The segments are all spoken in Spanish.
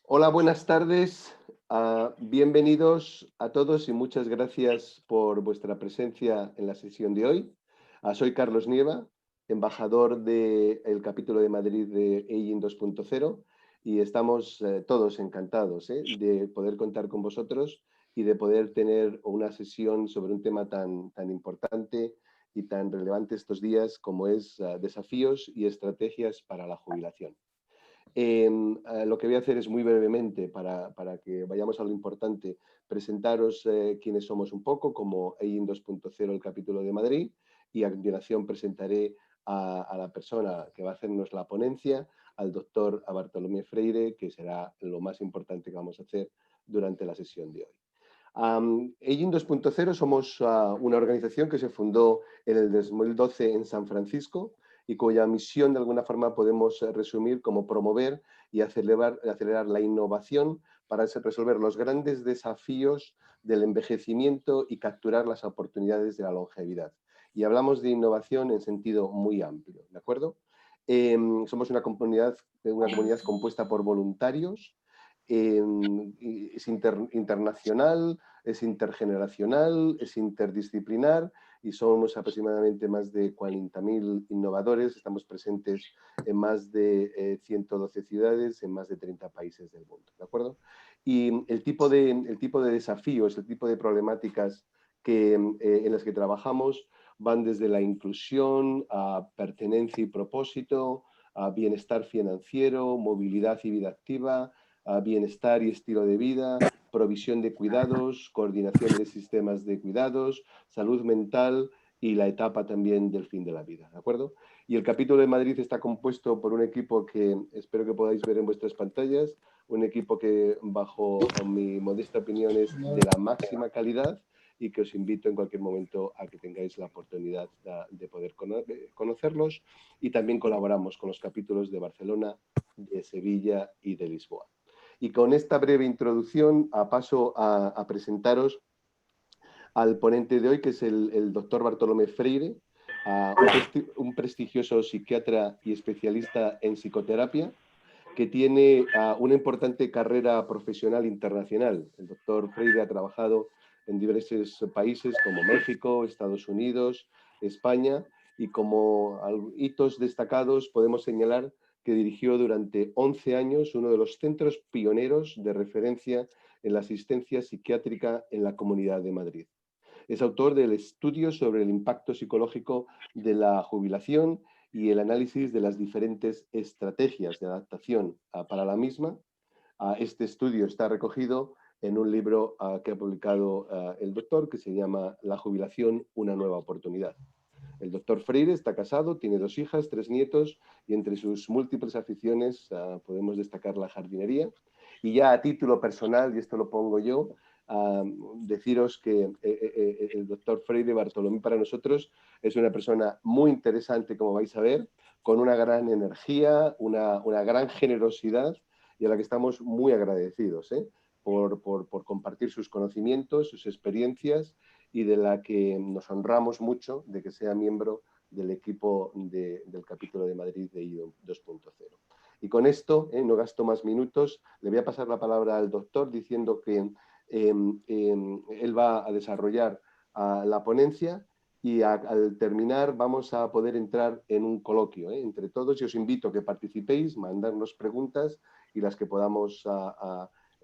Hola, buenas tardes. Bienvenidos a todos y muchas gracias por vuestra presencia en la sesión de hoy. Soy Carlos Nieva, embajador del capítulo de Madrid de EIN 2.0 y estamos todos encantados de poder contar con vosotros y de poder tener una sesión sobre un tema tan importante y tan relevante estos días como es desafíos y estrategias para la jubilación. Lo que voy a hacer es muy brevemente, para que vayamos a lo importante, presentaros quiénes somos un poco, como EIN 2.0, el capítulo de Madrid, y a continuación presentaré a la persona que va a hacernos la ponencia, al doctor Bartolomé Freire, que será lo más importante que vamos a hacer durante la sesión de hoy. EIN 2.0 somos una organización que se fundó en el 2012 en San Francisco, y cuya misión de alguna forma podemos resumir como promover y acelerar la innovación para resolver los grandes desafíos del envejecimiento y capturar las oportunidades de la longevidad. Y hablamos de innovación en sentido muy amplio, ¿de acuerdo? Somos una comunidad compuesta por voluntarios, es internacional, es intergeneracional, es interdisciplinar y somos aproximadamente más de 40.000 innovadores. Estamos presentes en más de 112 ciudades, en más de 30 países del mundo, ¿de acuerdo? Y el tipo de desafíos, el tipo de problemáticas en las que trabajamos van desde la inclusión a pertenencia y propósito, a bienestar financiero, movilidad y vida activa, a bienestar y estilo de vida, provisión de cuidados, coordinación de sistemas de cuidados, salud mental y la etapa también del fin de la vida, ¿de acuerdo? Y el capítulo de Madrid está compuesto por un equipo que espero que podáis ver en vuestras pantallas, un equipo que bajo mi modesta opinión es de la máxima calidad y que os invito en cualquier momento a que tengáis la oportunidad de poder conocerlos, y también colaboramos con los capítulos de Barcelona, de Sevilla y de Lisboa. Y con esta breve introducción paso a presentaros al ponente de hoy, que es el doctor Bartolomé Freire, un prestigioso psiquiatra y especialista en psicoterapia, que tiene una importante carrera profesional internacional. El doctor Freire ha trabajado en diversos países como México, Estados Unidos, España, y como hitos destacados podemos señalar que dirigió durante 11 años uno de los centros pioneros de referencia en la asistencia psiquiátrica en la Comunidad de Madrid. Es autor del estudio sobre el impacto psicológico de la jubilación y el análisis de las diferentes estrategias de adaptación para la misma. Este estudio está recogido en un libro que ha publicado el doctor, que se llama La jubilación, una nueva oportunidad. El doctor Freire está casado, tiene 2 hijas, 3 nietos, y entre sus múltiples aficiones podemos destacar la jardinería. Y ya a título personal, y esto lo pongo yo, deciros que el doctor Freire Bartolomé para nosotros es una persona muy interesante, como vais a ver, con una gran energía, una gran generosidad, y a la que estamos muy agradecidos por compartir sus conocimientos, sus experiencias, y de la que nos honramos mucho de que sea miembro del equipo del capítulo de Madrid de IO 2.0. Y con esto, no gasto más minutos, le voy a pasar la palabra al doctor diciendo que él va a desarrollar la ponencia, y al terminar vamos a poder entrar en un coloquio entre todos, y os invito a que participéis, mandarnos preguntas, y las que podamos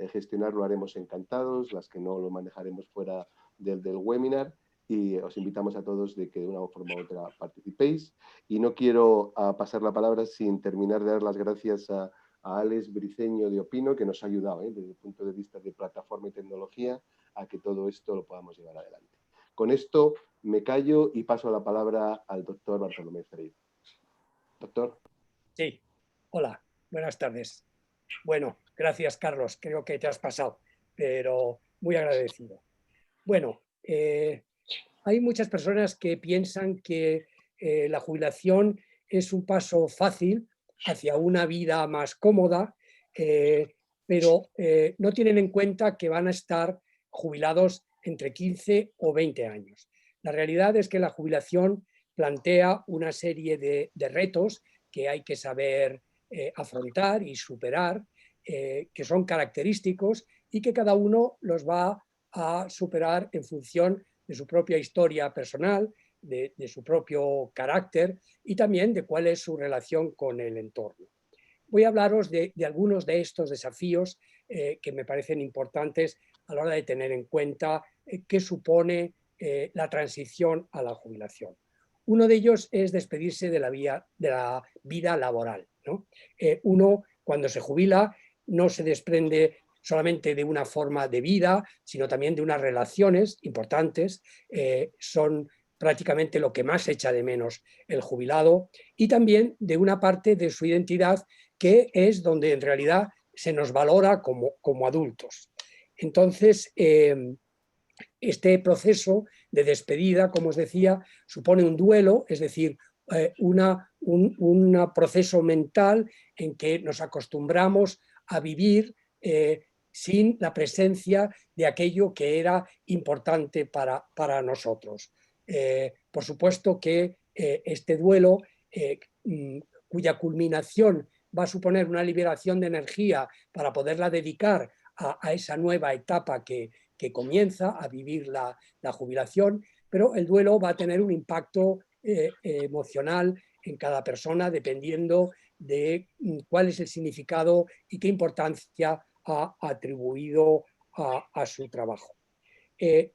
gestionar lo haremos encantados, las que no lo manejaremos fuera del webinar, y os invitamos a todos de que de una forma u otra participéis. Y no quiero pasar la palabra sin terminar de dar las gracias a Alex Briceño de Opino, que nos ha ayudado desde el punto de vista de plataforma y tecnología a que todo esto lo podamos llevar adelante. Con esto me callo y paso la palabra al doctor Bartolomé Freire. Doctor. Sí, hola, buenas tardes. Bueno, gracias Carlos, creo que te has pasado, pero muy agradecido. Bueno, hay muchas personas que piensan que la jubilación es un paso fácil hacia una vida más cómoda, pero no tienen en cuenta que van a estar jubilados entre 15 o 20 años. La realidad es que la jubilación plantea una serie de retos que hay que saber afrontar y superar, que son característicos y que cada uno los va a superar en función de su propia historia personal, de su propio carácter y también de cuál es su relación con el entorno. Voy a hablaros de algunos de estos desafíos que me parecen importantes a la hora de tener en cuenta qué supone la transición a la jubilación. Uno de ellos es despedirse de la vida laboral, ¿no? Uno, cuando se jubila, no se desprende solamente de una forma de vida, sino también de unas relaciones importantes. Son prácticamente lo que más echa de menos el jubilado, y también de una parte de su identidad que es donde en realidad se nos valora como adultos. Entonces, este proceso de despedida, como os decía, supone un duelo, es decir, un proceso mental en que nos acostumbramos a vivir sin la presencia de aquello que era importante para nosotros. Por supuesto que este duelo, cuya culminación va a suponer una liberación de energía para poderla dedicar a esa nueva etapa que comienza a vivir la jubilación, pero el duelo va a tener un impacto emocional en cada persona dependiendo de cuál es el significado y qué importancia ha atribuido a su trabajo.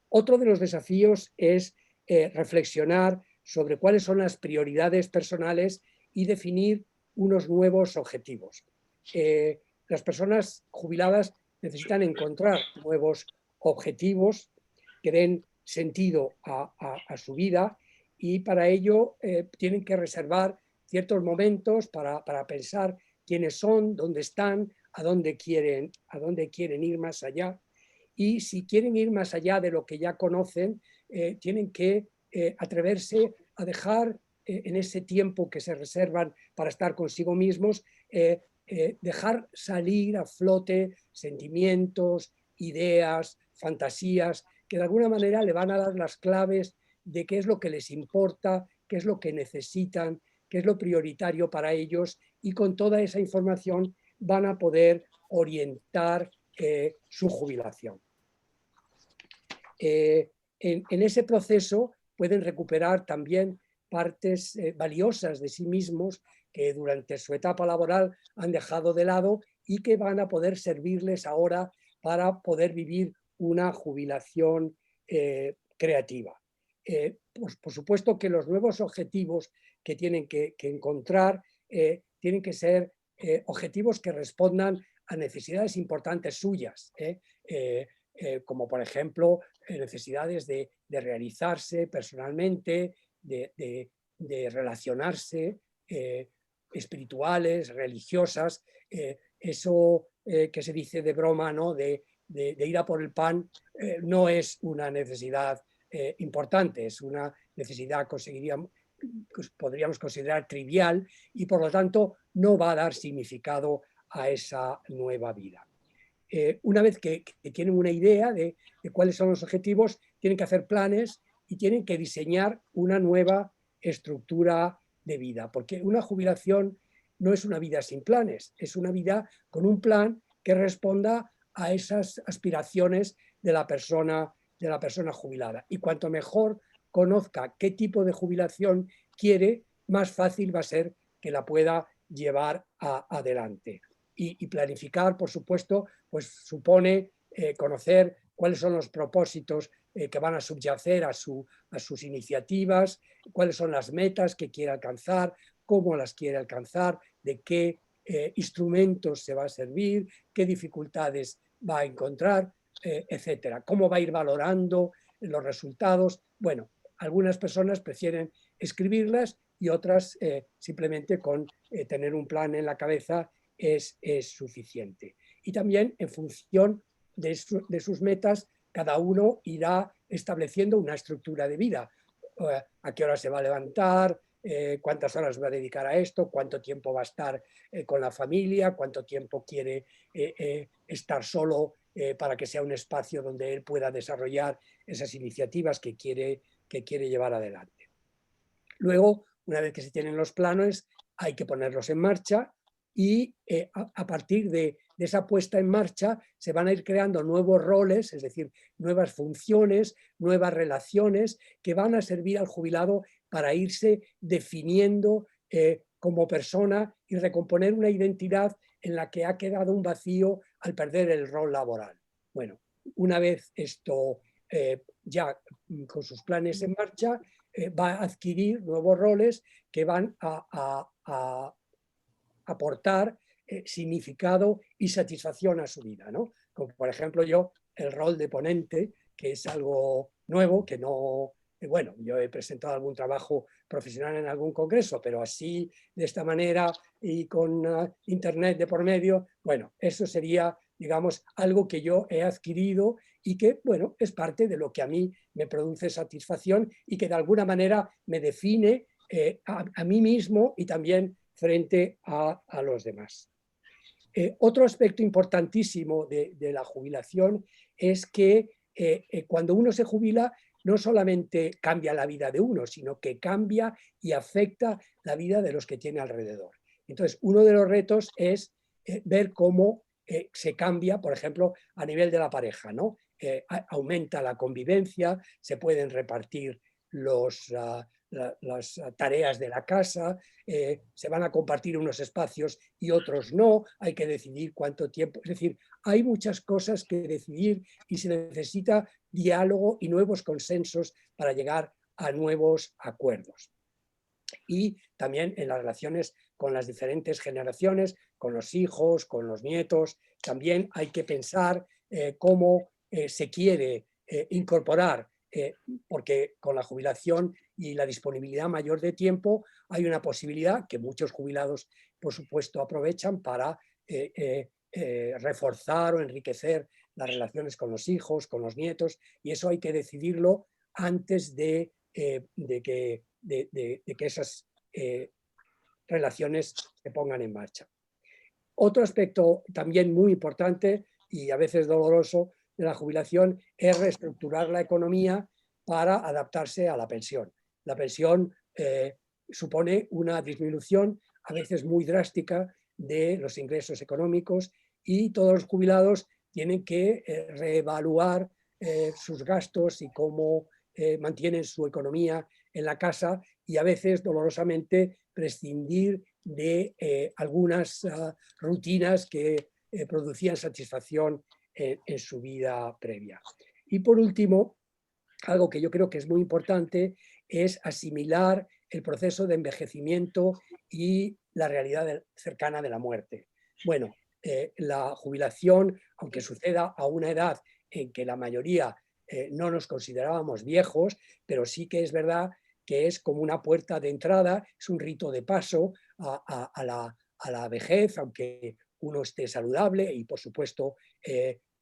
Otro de los desafíos es reflexionar sobre cuáles son las prioridades personales y definir unos nuevos objetivos. Las personas jubiladas necesitan encontrar nuevos objetivos que den sentido a su vida, y para ello tienen que reservar ciertos momentos para pensar quiénes son, dónde están, a dónde quieren ir más allá. Y si quieren ir más allá de lo que ya conocen, tienen que atreverse a dejar en ese tiempo que se reservan para estar consigo mismos, dejar salir a flote sentimientos, ideas, fantasías, que de alguna manera le van a dar las claves de qué es lo que les importa, qué es lo que necesitan, qué es lo prioritario para ellos, y con toda esa información van a poder orientar su jubilación. En ese proceso pueden recuperar también partes valiosas de sí mismos que durante su etapa laboral han dejado de lado y que van a poder servirles ahora para poder vivir una jubilación creativa. Por supuesto que los nuevos objetivos que tienen que encontrar tienen que ser objetivos que respondan a necesidades importantes suyas, como por ejemplo necesidades de realizarse personalmente, de relacionarse, espirituales, religiosas, eso que se dice de broma, ¿no? de ir a por el pan, no es una necesidad importante, es una necesidad podríamos considerar trivial, y por lo tanto no va a dar significado a esa nueva vida. Una vez que tienen una idea de cuáles son los objetivos, tienen que hacer planes y tienen que diseñar una nueva estructura de vida, porque una jubilación no es una vida sin planes, es una vida con un plan que responda a esas aspiraciones de la persona jubilada. Y cuanto mejor conozca qué tipo de jubilación quiere, más fácil va a ser que la pueda llevar adelante. Y planificar, por supuesto, pues supone conocer cuáles son los propósitos que van a subyacer a sus iniciativas, cuáles son las metas que quiere alcanzar, cómo las quiere alcanzar, de qué instrumentos se va a servir, qué dificultades va a encontrar, etcétera. Cómo va a ir valorando los resultados. Bueno, algunas personas prefieren escribirlas y otras simplemente con tener un plan en la cabeza es suficiente. Y también en función de sus metas, cada uno irá estableciendo una estructura de vida. A qué hora se va a levantar, cuántas horas va a dedicar a esto, cuánto tiempo va a estar con la familia, cuánto tiempo quiere estar solo para que sea un espacio donde él pueda desarrollar esas iniciativas que quiere llevar adelante. Luego, una vez que se tienen los planes, hay que ponerlos en marcha. y a partir de esa puesta en marcha se van a ir creando nuevos roles, es decir, nuevas funciones, nuevas relaciones que van a servir al jubilado para irse definiendo como persona y recomponer una identidad en la que ha quedado un vacío al perder el rol laboral. Bueno, una vez esto ya con sus planes en marcha, va a adquirir nuevos roles que van a aportar significado y satisfacción a su vida, ¿no? Como por ejemplo yo, el rol de ponente, que es algo nuevo, que no, bueno, yo he presentado algún trabajo profesional en algún congreso, pero así, de esta manera y con internet de por medio, bueno, eso sería, digamos, algo que yo he adquirido y que, bueno, es parte de lo que a mí me produce satisfacción y que de alguna manera me define a mí mismo y también frente a los demás. Otro aspecto importantísimo de la jubilación es que cuando uno se jubila no solamente cambia la vida de uno, sino que cambia y afecta la vida de los que tiene alrededor. Entonces, uno de los retos es ver cómo se cambia, por ejemplo, a nivel de la pareja, ¿no? Aumenta la convivencia, se pueden repartir las tareas de la casa, se van a compartir unos espacios y otros no, hay que decidir cuánto tiempo, es decir, hay muchas cosas que decidir y se necesita diálogo y nuevos consensos para llegar a nuevos acuerdos. Y también en las relaciones con las diferentes generaciones, con los hijos, con los nietos, también hay que pensar cómo se quiere incorporar, porque con la jubilación y la disponibilidad mayor de tiempo hay una posibilidad que muchos jubilados, por supuesto, aprovechan para reforzar o enriquecer las relaciones con los hijos, con los nietos, y eso hay que decidirlo antes de que esas relaciones se pongan en marcha. Otro aspecto también muy importante y a veces doloroso de la jubilación es reestructurar la economía para adaptarse a la pensión. La pensión supone una disminución a veces muy drástica de los ingresos económicos y todos los jubilados tienen que reevaluar sus gastos y cómo mantienen su economía en la casa y a veces dolorosamente prescindir de algunas rutinas que producían satisfacción en su vida previa. Y por último, algo que yo creo que es muy importante es asimilar el proceso de envejecimiento y la realidad cercana de la muerte. Bueno, la jubilación, aunque suceda a una edad en que la mayoría no nos considerábamos viejos, pero sí que es verdad que es como una puerta de entrada, es un rito de paso a la vejez, aunque uno esté saludable y por supuesto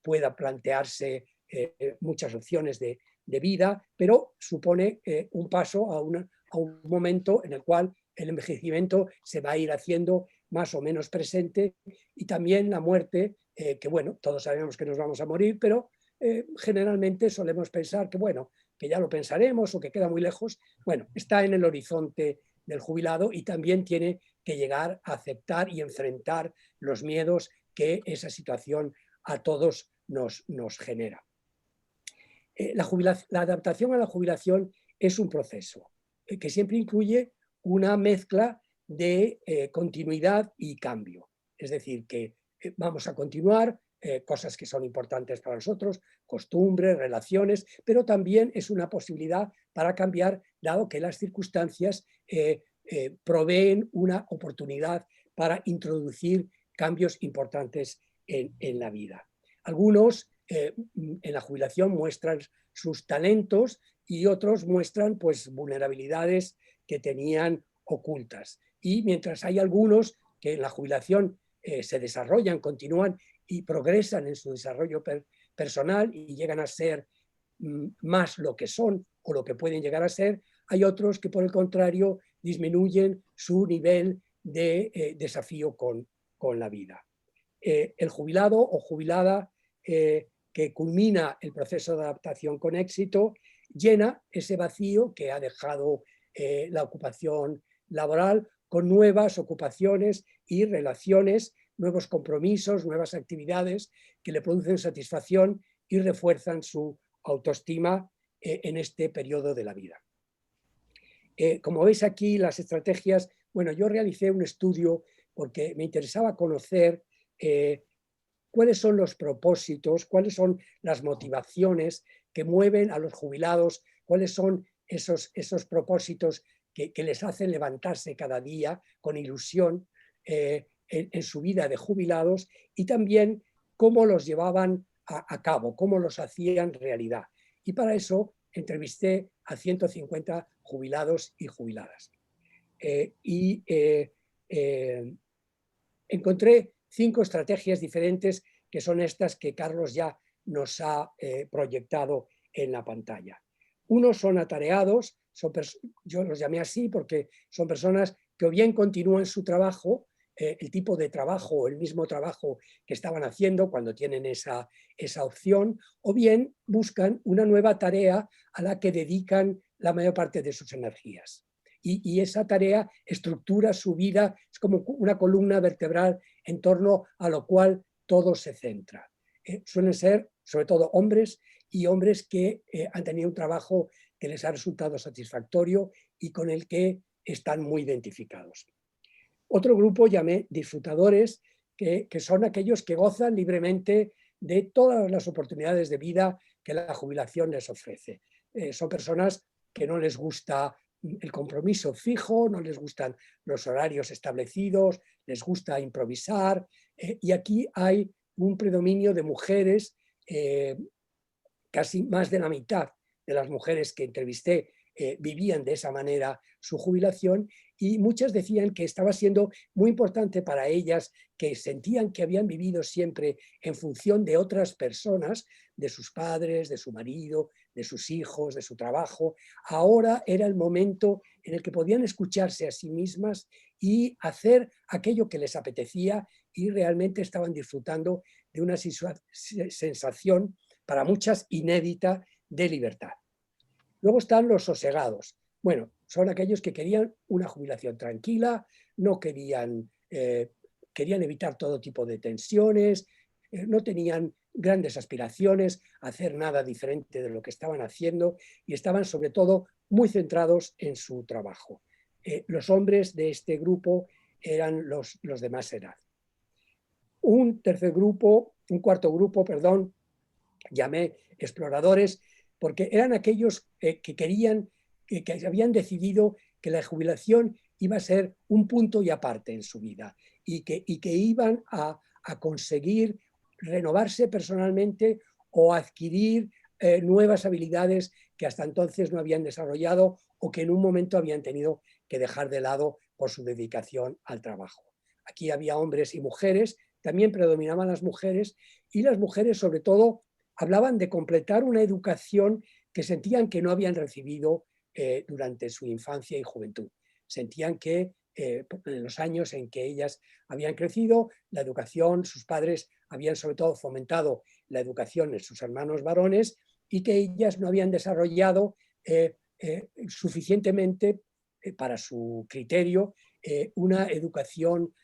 pueda plantearse muchas opciones de vida, pero supone un paso a un momento en el cual el envejecimiento se va a ir haciendo más o menos presente y también la muerte, que bueno, todos sabemos que nos vamos a morir, pero generalmente solemos pensar que bueno, que ya lo pensaremos o que queda muy lejos. Bueno, está en el horizonte del jubilado y también tiene que llegar a aceptar y enfrentar los miedos que esa situación a todos nos genera. La adaptación a la jubilación es un proceso que siempre incluye una mezcla de continuidad y cambio. Es decir, que vamos a continuar cosas que son importantes para nosotros, costumbres, relaciones, pero también es una posibilidad para cambiar, dado que las circunstancias proveen una oportunidad para introducir cambios importantes en la vida. Algunos en la jubilación muestran sus talentos y otros muestran pues vulnerabilidades que tenían ocultas. Y mientras hay algunos que en la jubilación se desarrollan, continúan y progresan en su desarrollo personal y llegan a ser más lo que son o lo que pueden llegar a ser, hay otros que por el contrario disminuyen su nivel de desafío con la vida. El jubilado o jubilada que culmina el proceso de adaptación con éxito llena ese vacío que ha dejado la ocupación laboral con nuevas ocupaciones y relaciones, nuevos compromisos, nuevas actividades que le producen satisfacción y refuerzan su autoestima en este periodo de la vida. Como veis aquí, las estrategias, bueno, yo realicé un estudio porque me interesaba conocer cuáles son los propósitos, cuáles son las motivaciones que mueven a los jubilados, cuáles son esos propósitos que les hacen levantarse cada día con ilusión en su vida de jubilados, y también cómo los llevaban a cabo, cómo los hacían realidad. Y para eso entrevisté a 150 jubilados y jubiladas. Encontré 5 estrategias diferentes, que son estas que Carlos ya nos ha proyectado en la pantalla. Unos son atareados, yo los llamé así porque son personas que o bien continúan su trabajo, el tipo de trabajo o el mismo trabajo que estaban haciendo cuando tienen esa opción, o bien buscan una nueva tarea a la que dedican la mayor parte de sus energías. Y esa tarea estructura su vida, es como una columna vertebral en torno a lo cual todo se centra. Suelen ser sobre todo hombres, y hombres que han tenido un trabajo que les ha resultado satisfactorio y con el que están muy identificados. Otro grupo llamé disfrutadores, que son aquellos que gozan libremente de todas las oportunidades de vida que la jubilación les ofrece. Son personas que no les gusta el compromiso fijo, no les gustan los horarios establecidos, les gusta improvisar, y aquí hay un predominio de mujeres, casi más de la mitad de las mujeres que entrevisté vivían de esa manera su jubilación, y muchas decían que estaba siendo muy importante para ellas, que sentían que habían vivido siempre en función de otras personas, de sus padres, de su marido, de sus hijos, de su trabajo. Ahora era el momento en el que podían escucharse a sí mismas y hacer aquello que les apetecía, y realmente estaban disfrutando de una sensación para muchas inédita de libertad. Luego están los sosegados. Bueno, son aquellos que querían una jubilación tranquila, no querían, querían evitar todo tipo de tensiones, no tenían grandes aspiraciones a hacer nada diferente de lo que estaban haciendo, y estaban sobre todo muy centrados en su trabajo. Los hombres de este grupo eran los de más edad. Un cuarto grupo, perdón, llamé exploradores, porque eran aquellos que querían, que habían decidido que la jubilación iba a ser un punto y aparte en su vida, y que iban a conseguir renovarse personalmente o adquirir nuevas habilidades que hasta entonces no habían desarrollado, o que en un momento habían tenido que dejar de lado por su dedicación al trabajo. Aquí había hombres y mujeres, también predominaban las mujeres, y las mujeres sobre todo hablaban de completar una educación que sentían que no habían recibido durante su infancia y juventud. Sentían que en los años en que ellas habían crecido, la educación, sus padres habían sobre todo fomentado la educación en sus hermanos varones, y que ellas no habían desarrollado suficientemente, para su criterio, una educación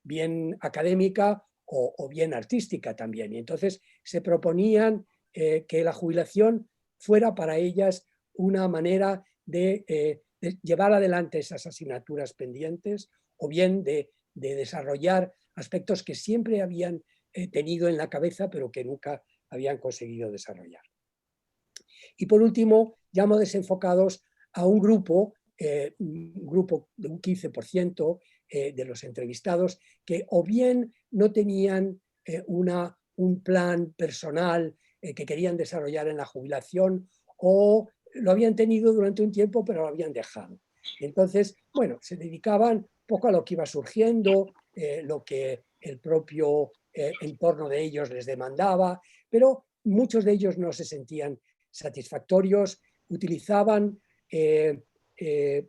bien académica o bien artística también. Y entonces se proponían que la jubilación fuera para ellas una manera de llevar adelante esas asignaturas pendientes, o bien de desarrollar aspectos que siempre habían tenido en la cabeza, pero que nunca habían conseguido desarrollar. Y por último, llamo desenfocados a un grupo de un 15% de los entrevistados, que o bien no tenían un plan personal que querían desarrollar en la jubilación, o lo habían tenido durante un tiempo pero lo habían dejado. Entonces, bueno, se dedicaban poco a lo que iba surgiendo, lo que el propio entorno de ellos les demandaba, pero muchos de ellos no se sentían satisfactorios, utilizaban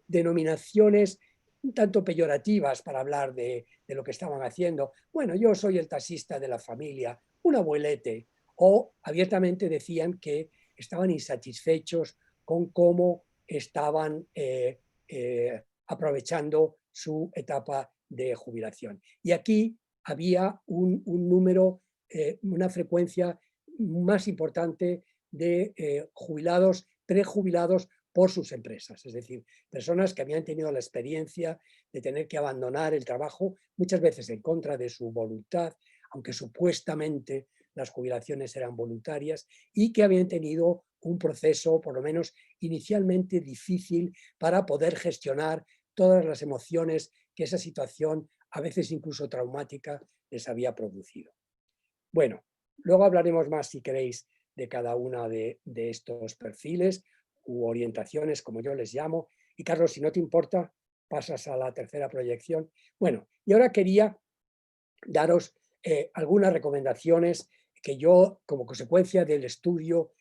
denominaciones un tanto peyorativas para hablar de lo que estaban haciendo. Bueno, yo soy el taxista de la familia, un abuelete, o abiertamente decían que estaban insatisfechos con cómo estaban aprovechando su etapa de jubilación. Y aquí había un número, una frecuencia más importante de jubilados, prejubilados por sus empresas, es decir, personas que habían tenido la experiencia de tener que abandonar el trabajo, muchas veces en contra de su voluntad, aunque supuestamente las jubilaciones eran voluntarias, y que habían tenido un proceso, por lo menos inicialmente, difícil para poder gestionar todas las emociones que esa situación, a veces incluso traumática, les había producido. Bueno, luego hablaremos más, si queréis, de cada una de estos perfiles u orientaciones, como yo les llamo. Y Carlos, si no te importa, pasas a la tercera proyección. Bueno, y ahora quería daros algunas recomendaciones que yo, como consecuencia del estudio,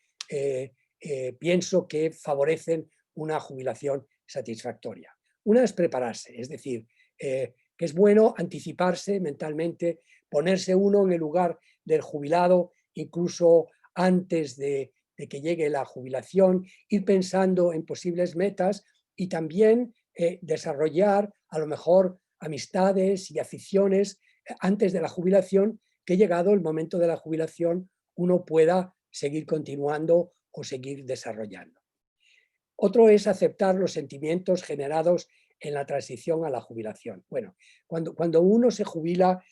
pienso que favorecen una jubilación satisfactoria. Una es prepararse, es decir, que es bueno anticiparse mentalmente, ponerse uno en el lugar del jubilado, incluso antes de que llegue la jubilación, ir pensando en posibles metas y también desarrollar a lo mejor amistades y aficiones antes de la jubilación, que llegado el momento de la jubilación uno pueda seguir continuando o seguir desarrollando. Otro es aceptar los sentimientos generados en la transición a la jubilación. Bueno, cuando uno se jubila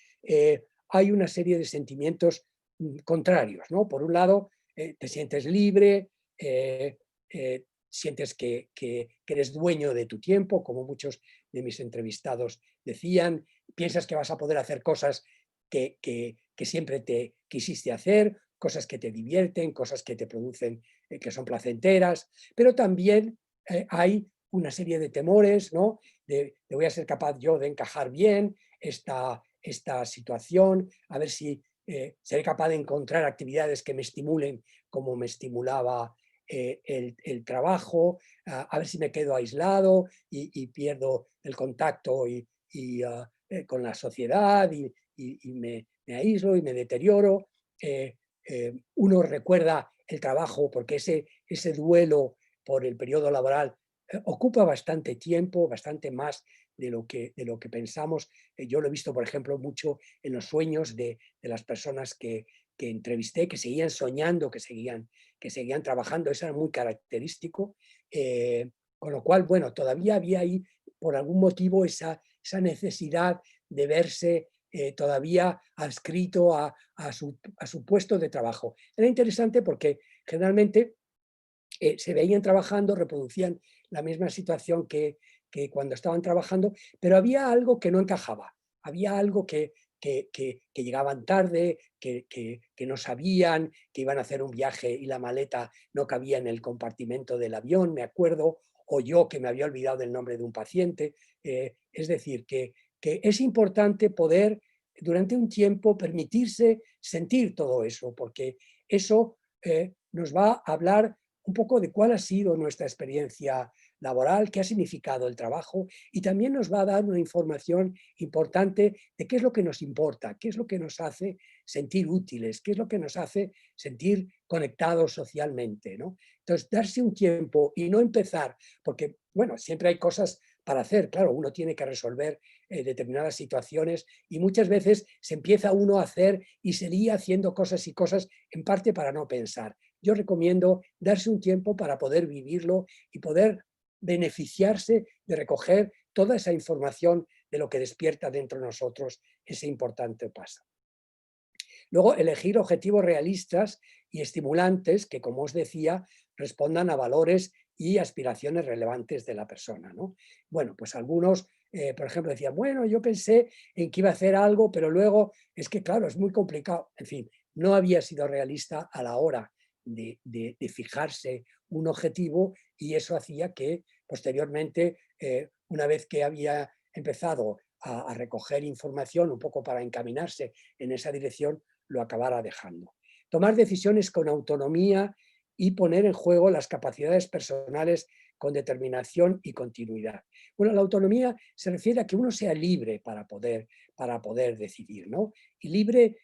hay una serie de sentimientos contrarios, ¿no? Por un lado, te sientes libre, sientes que eres dueño de tu tiempo, como muchos de mis entrevistados decían, piensas que vas a poder hacer cosas que siempre te quisiste hacer, cosas que te divierten, cosas que te producen, que son placenteras, pero también hay una serie de temores, ¿no? De voy a ser capaz yo de encajar bien esta situación, a ver si seré capaz de encontrar actividades que me estimulen como me estimulaba el trabajo, a ver si me quedo aislado y pierdo el contacto con la sociedad y me aíslo y me deterioro. Uno recuerda el trabajo porque ese duelo por el periodo laboral ocupa bastante tiempo, bastante más de lo que pensamos. Yo lo he visto, por ejemplo, mucho en los sueños de las personas que entrevisté, que seguían soñando, que seguían trabajando. Eso era muy característico. Con lo cual, bueno, todavía había ahí, por algún motivo, esa necesidad de verse todavía adscrito a su puesto de trabajo. Era interesante porque generalmente se veían trabajando, reproducían la misma situación que cuando estaban trabajando, pero había algo que no encajaba, había algo que llegaban tarde, que no sabían, que iban a hacer un viaje y la maleta no cabía en el compartimento del avión, me acuerdo, o yo que me había olvidado del nombre de un paciente. Es decir, que es importante poder durante un tiempo permitirse sentir todo eso, porque eso nos va a hablar un poco de cuál ha sido nuestra experiencia laboral, qué ha significado el trabajo, y también nos va a dar una información importante de qué es lo que nos importa, qué es lo que nos hace sentir útiles, qué es lo que nos hace sentir conectados socialmente, ¿no? Entonces, darse un tiempo y no empezar, porque, bueno, siempre hay cosas para hacer, claro, uno tiene que resolver determinadas situaciones y muchas veces se empieza uno a hacer y se lía haciendo cosas y cosas en parte para no pensar. Yo recomiendo darse un tiempo para poder vivirlo y poder beneficiarse de recoger toda esa información de lo que despierta dentro de nosotros ese importante paso. Luego, elegir objetivos realistas y estimulantes que, como os decía, respondan a valores y aspiraciones relevantes de la persona, ¿no? Bueno, pues algunos, por ejemplo, decían, bueno, yo pensé en que iba a hacer algo, pero luego es que, claro, es muy complicado. En fin, no había sido realista a la hora de fijarse un objetivo y eso hacía que posteriormente, una vez que había empezado a recoger información un poco para encaminarse en esa dirección, lo acabara dejando. Tomar decisiones con autonomía y poner en juego las capacidades personales con determinación y continuidad. Bueno, la autonomía se refiere a que uno sea libre para poder decidir, ¿no? Y libre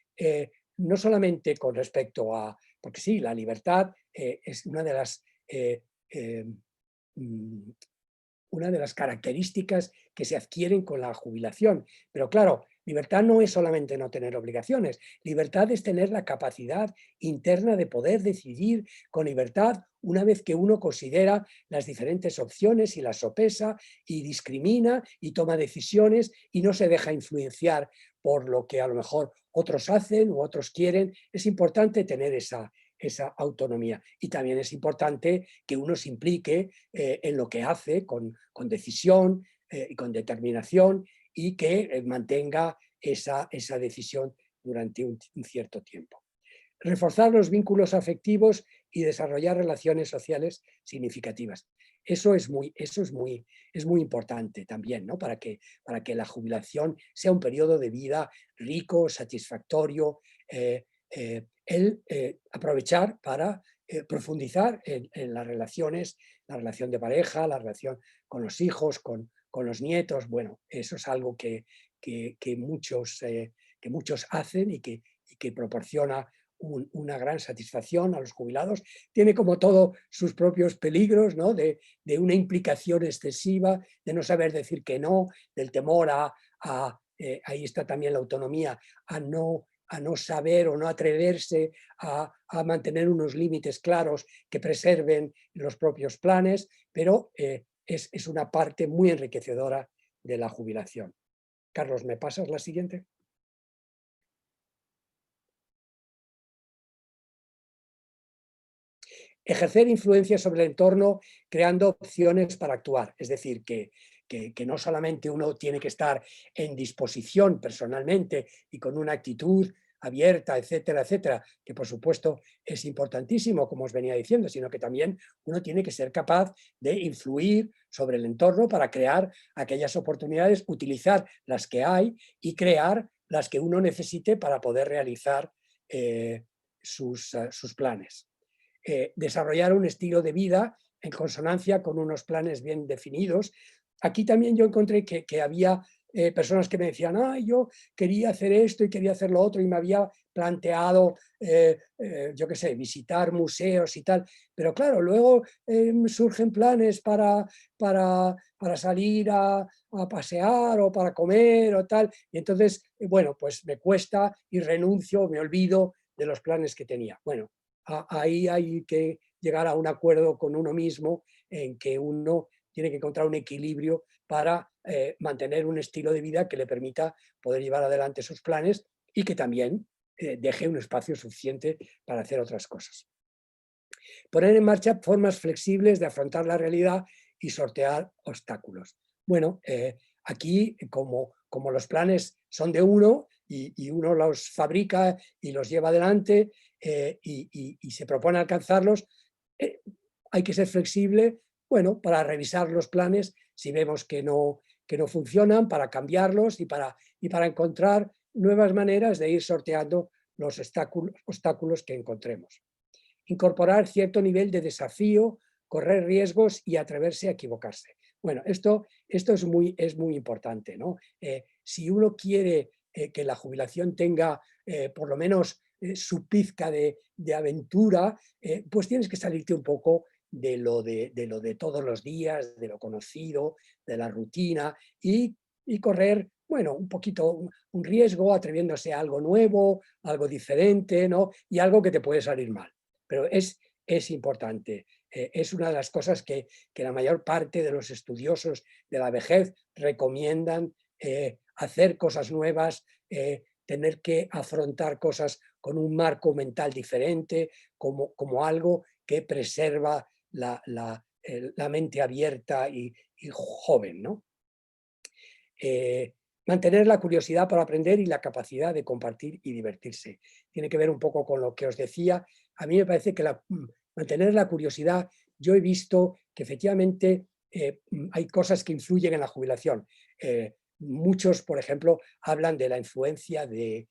no solamente con respecto a, porque sí, la libertad es una de las una de las características que se adquieren con la jubilación. Pero claro, libertad no es solamente no tener obligaciones, libertad es tener la capacidad interna de poder decidir con libertad una vez que uno considera las diferentes opciones y las sopesa y discrimina y toma decisiones y no se deja influenciar por lo que a lo mejor otros hacen u otros quieren. Es importante tener esa autonomía y también es importante que uno se implique en lo que hace con decisión y con determinación y que mantenga esa decisión durante un cierto tiempo. Reforzar los vínculos afectivos y desarrollar relaciones sociales significativas. Eso es muy importante también, ¿no? Para que la jubilación sea un periodo de vida rico, satisfactorio, aprovechar para profundizar en las relaciones, la relación de pareja, la relación con los hijos, con los nietos. Bueno, eso es algo que muchos hacen y que proporciona una gran satisfacción a los jubilados. Tiene como todo sus propios peligros, ¿no? De una implicación excesiva, de no saber decir que no, del temor ahí está también la autonomía, a no saber o no atreverse a mantener unos límites claros que preserven los propios planes, pero es una parte muy enriquecedora de la jubilación. Carlos, ¿me pasas la siguiente? Ejercer influencia sobre el entorno creando opciones para actuar. Es decir, que no solamente uno tiene que estar en disposición personalmente y con una actitud abierta, etcétera, etcétera, que por supuesto es importantísimo, como os venía diciendo, sino que también uno tiene que ser capaz de influir sobre el entorno para crear aquellas oportunidades, utilizar las que hay y crear las que uno necesite para poder realizar sus planes. Desarrollar un estilo de vida en consonancia con unos planes bien definidos. Aquí también yo encontré que había personas que me decían, yo quería hacer esto y quería hacer lo otro y me había planteado, yo qué sé, visitar museos y tal, pero claro, luego surgen planes para salir a pasear o para comer o tal, y entonces, bueno, pues me cuesta y renuncio, me olvido de los planes que tenía. Bueno, ahí hay que llegar a un acuerdo con uno mismo en que uno tiene que encontrar un equilibrio para mantener un estilo de vida que le permita poder llevar adelante sus planes y que también deje un espacio suficiente para hacer otras cosas. Poner en marcha formas flexibles de afrontar la realidad y sortear obstáculos. Bueno, aquí como los planes son de uno y uno los fabrica y los lleva adelante y se propone alcanzarlos, hay que ser flexible, bueno, para revisar los planes si vemos que no funcionan, para cambiarlos y para encontrar nuevas maneras de ir sorteando los obstáculos que encontremos. Incorporar cierto nivel de desafío, correr riesgos y atreverse a equivocarse. Bueno, esto es muy importante, ¿no? Si uno quiere que la jubilación tenga por lo menos su pizca de aventura, pues tienes que salirte un poco de lo de todos los días, de lo conocido, de la rutina y correr, bueno, un poquito un riesgo atreviéndose a algo nuevo, algo diferente, ¿no? Y algo que te puede salir mal. Pero es importante. Es una de las cosas que la mayor parte de los estudiosos de la vejez recomiendan, hacer cosas nuevas, tener que afrontar cosas con un marco mental diferente, como algo que preserva la mente abierta y joven, ¿no? Mantener la curiosidad para aprender y la capacidad de compartir y divertirse. Tiene que ver un poco con lo que os decía. A mí me parece que mantener la curiosidad, yo he visto que efectivamente hay cosas que influyen en la jubilación. Muchos, por ejemplo, hablan de la influencia de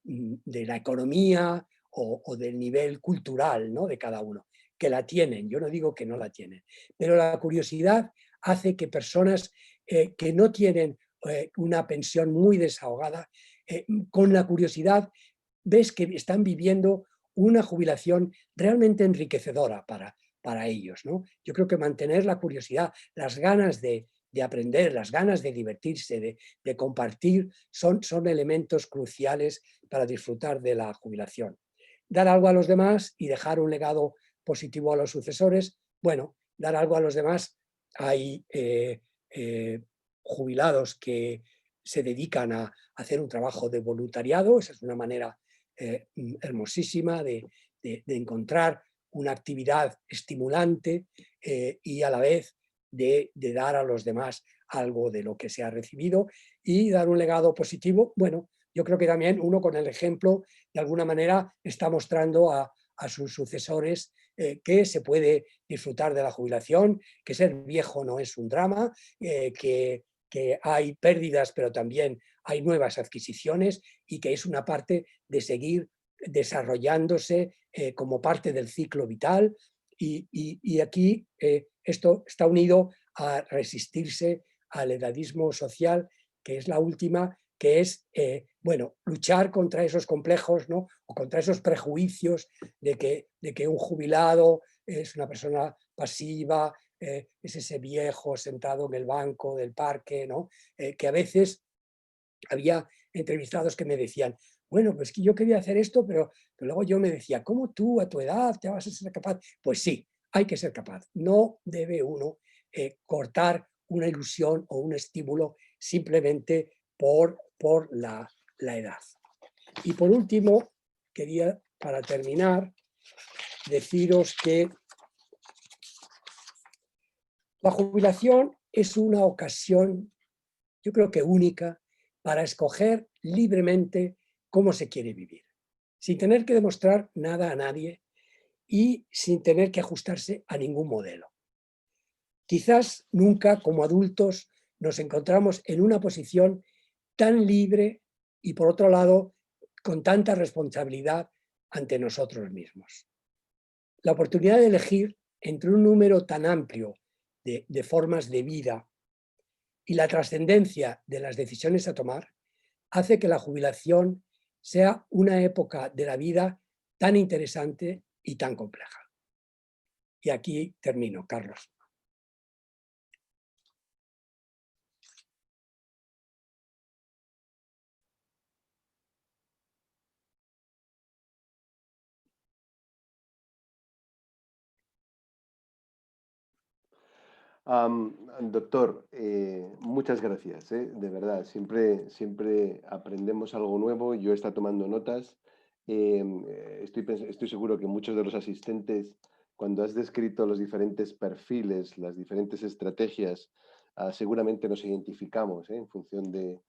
la economía o del nivel cultural, ¿no? De cada uno, que la tienen. Yo no digo que no la tienen, pero la curiosidad hace que personas que no tienen una pensión muy desahogada, con la curiosidad ves que están viviendo una jubilación realmente enriquecedora para ellos, ¿no? Yo creo que mantener la curiosidad, las ganas de aprender, las ganas de divertirse, de compartir, son elementos cruciales para disfrutar de la jubilación. Dar algo a los demás y dejar un legado positivo a los sucesores, bueno, dar algo a los demás, hay jubilados que se dedican a hacer un trabajo de voluntariado, esa es una manera hermosísima de encontrar una actividad estimulante y a la vez de dar a los demás algo de lo que se ha recibido y dar un legado positivo. Bueno, yo creo que también uno con el ejemplo de alguna manera está mostrando a sus sucesores que se puede disfrutar de la jubilación, que ser viejo no es un drama, que hay pérdidas pero también hay nuevas adquisiciones y que es una parte de seguir desarrollándose como parte del ciclo vital y aquí esto está unido a resistirse al edadismo social, que es la última, que es bueno, luchar contra esos complejos, ¿no? O contra esos prejuicios de que un jubilado es una persona pasiva, es ese viejo sentado en el banco del parque, ¿no? Que a veces había entrevistados que me decían, bueno, pues que yo quería hacer esto, pero luego yo me decía, ¿cómo tú a tu edad te vas a ser capaz? Pues sí, hay que ser capaz. No debe uno cortar una ilusión o un estímulo simplemente por la edad. Y por último, quería, para terminar, deciros que la jubilación es una ocasión, yo creo que única, para escoger libremente cómo se quiere vivir, sin tener que demostrar nada a nadie y sin tener que ajustarse a ningún modelo. Quizás nunca como adultos nos encontramos en una posición tan libre y por otro lado con tanta responsabilidad ante nosotros mismos. La oportunidad de elegir entre un número tan amplio de formas de vida y la trascendencia de las decisiones a tomar hace que la jubilación sea una época de la vida tan interesante y tan compleja. Y aquí termino, Carlos. Doctor, muchas gracias, de verdad, siempre aprendemos algo nuevo, yo está tomando notas, estoy seguro que muchos de los asistentes, cuando has descrito los diferentes perfiles, las diferentes estrategias, seguramente nos identificamos en función de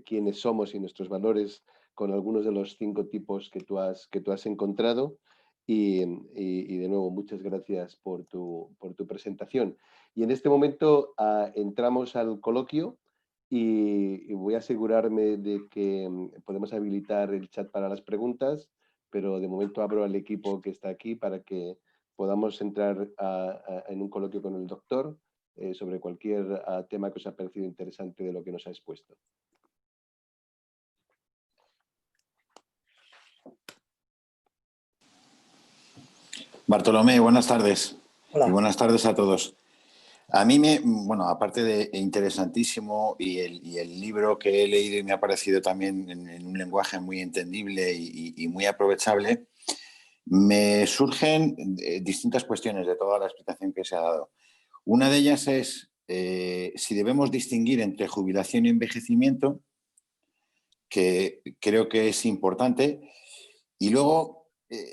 quiénes somos y nuestros valores con algunos de los 5 tipos que tú has encontrado y de nuevo muchas gracias por tu presentación. Y en este momento entramos al coloquio y voy a asegurarme de que podemos habilitar el chat para las preguntas, pero de momento abro al equipo que está aquí para que podamos entrar en un coloquio con el doctor sobre cualquier tema que os ha parecido interesante de lo que nos ha expuesto. Bartolomé, buenas tardes. Hola. Y buenas tardes a todos. A mí bueno, aparte de interesantísimo y el libro que he leído y me ha parecido también en un lenguaje muy entendible y muy aprovechable, me surgen distintas cuestiones de toda la explicación que se ha dado. Una de ellas es si debemos distinguir entre jubilación y envejecimiento, que creo que es importante, y luego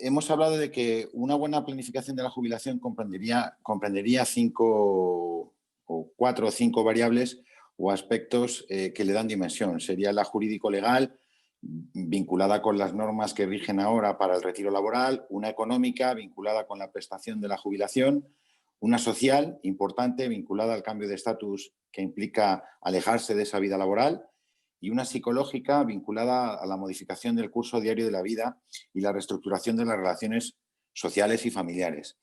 hemos hablado de que una buena planificación de la jubilación comprendería 4 o 5 variables o aspectos que le dan dimensión. Sería la jurídico-legal, vinculada con las normas que rigen ahora para el retiro laboral, una económica, vinculada con la prestación de la jubilación, una social, importante, vinculada al cambio de estatus que implica alejarse de esa vida laboral, y una psicológica vinculada a la modificación del curso diario de la vida y la reestructuración de las relaciones sociales y familiares.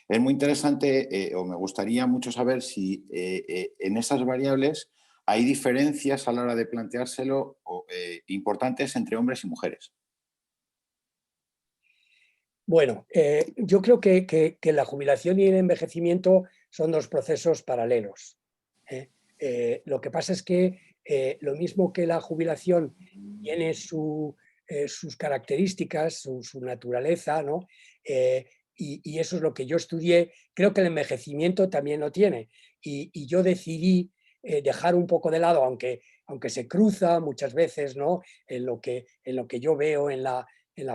Es muy interesante, o me gustaría mucho saber si en esas variables hay diferencias a la hora de planteárselo importantes entre hombres y mujeres. Bueno, yo creo que la jubilación y el envejecimiento son dos procesos paralelos. Lo que pasa es que lo mismo que la jubilación tiene sus características, su naturaleza, ¿no? Y eso es lo que yo estudié, creo que el envejecimiento también lo tiene. Y yo decidí dejar un poco de lado, aunque se cruza muchas veces, ¿no? en lo que yo veo en la